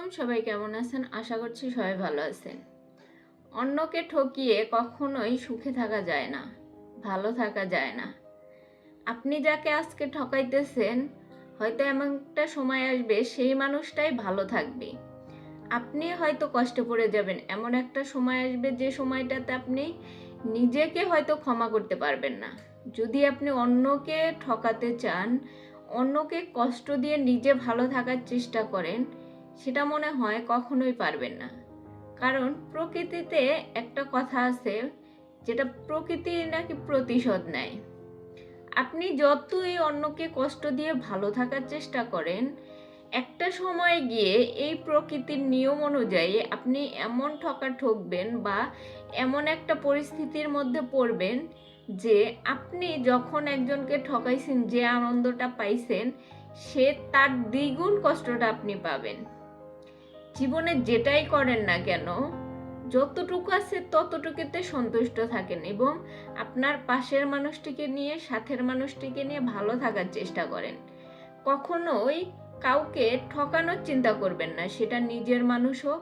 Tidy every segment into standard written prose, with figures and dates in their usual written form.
আলাইকুম, সবাই কেমন আছেন? আশা করছি সবাই ভালো আছেন। অন্যকে ঠকিয়ে কখনোই সুখে থাকা যায় না, ভালো থাকা যায় না। আপনি যাকে আজকে ঠকাইতেছেন, হয়তো এমন একটা সময় আসবে সেই মানুষটাই ভালো থাকবে। আপনি হয়তো কষ্টে পড়ে যাবেন, এমন একটা সময় আসবে যে সময়টাতে আপনি নিজেকে হয়তো ক্ষমা করতে পারবেন না। যদি আপনি অন্যকে ঠকাতে চান, অন্যকে কষ্ট দিয়ে নিজে ভালো থাকার চেষ্টা করেন, সেটা মনে হয় কখনোই পারবেন না। কারণ প্রকৃতিতে একটা কথা আছে, যেটা প্রকৃতি নাকি প্রতিশোধ নেয়। আপনি যতই অন্যকে কষ্ট দিয়ে ভালো থাকার চেষ্টা করেন, একটা সময় গিয়ে এই প্রকৃতির নিয়ম অনুযায়ী আপনি এমন ঠকবেন বা এমন একটা পরিস্থিতির মধ্যে পড়বেন যে আপনি যখন একজনকে ঠকাইছেন, যে আনন্দটা পাইছেন, সে তার দ্বিগুণ কষ্টটা আপনি পাবেন। জীবনে যেটাই করেন না কেন, যতটুকু আছে ততটুকুতে সন্তুষ্ট থাকেন এবং আপনার পাশের মানুষটিকে নিয়ে, সাথের মানুষটিকে নিয়ে ভালো থাকার চেষ্টা করেন। কখনোই কাউকে ঠকানোর চিন্তা করবেন না, সেটা নিজের মানুষ হোক,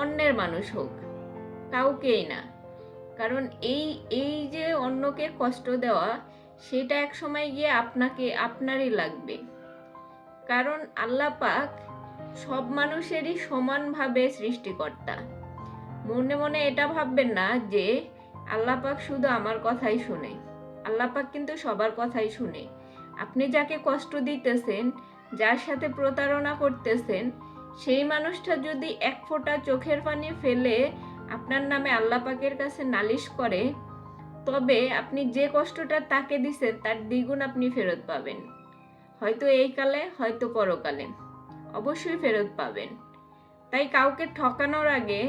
অন্যের মানুষ হোক, কাউকেই না। কারণ এই এই যে অন্যকে কষ্ট দেওয়া, সেটা এক সময় গিয়ে আপনারই লাগবে। কারণ আল্লাহ পাক সব মানুষেরই সমানভাবে সৃষ্টিকর্তা। মনে মনে এটা ভাববেন না যে আল্লাহ পাক শুধু আমার কথাই শুনে। আল্লাহ পাক কিন্তু সবার কথাই শুনে। আপনি যাকে কষ্ট দিতেছেন, যার সাথে প্রতারণা করতেছেন, সেই মানুষটা যদি এক ফোঁটা চোখের পানি ফেলে আপনার নামে আল্লাহ পাকের কাছে নালিশ করে, তবে আপনি যে কষ্টটা তাকে দিছেন তার দ্বিগুণ আপনি ফেরত পাবেন। হয়তো এই কালে, হয়তো পরকালে, অবশ্যই ফেরত পাবেন। তাই কাউকে ঠকানোর আগে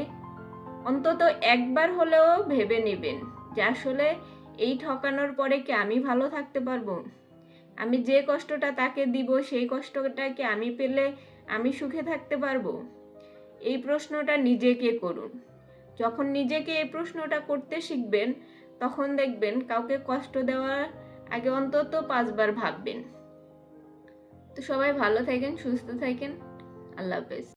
অন্তত একবার হলেও ভেবে নেবেন যে আসলে এই ঠকানোর পরে কি আমি ভালো থাকতে পারবো? আমি যে কষ্টটা তাকে দিব, সেই কষ্টটা কি আমি পেলে আমি সুখে থাকতে পারবো? এই প্রশ্নটা নিজেকে করুন। যখন নিজেকে এই প্রশ্নটা করতে শিখবেন, তখন দেখবেন কাউকে কষ্ট দেওয়ার আগে অন্তত 5 বার ভাববেন। তো সবাই ভালো থাকেন, সুস্থ থাকেন। আল্লাহ হাফেজ।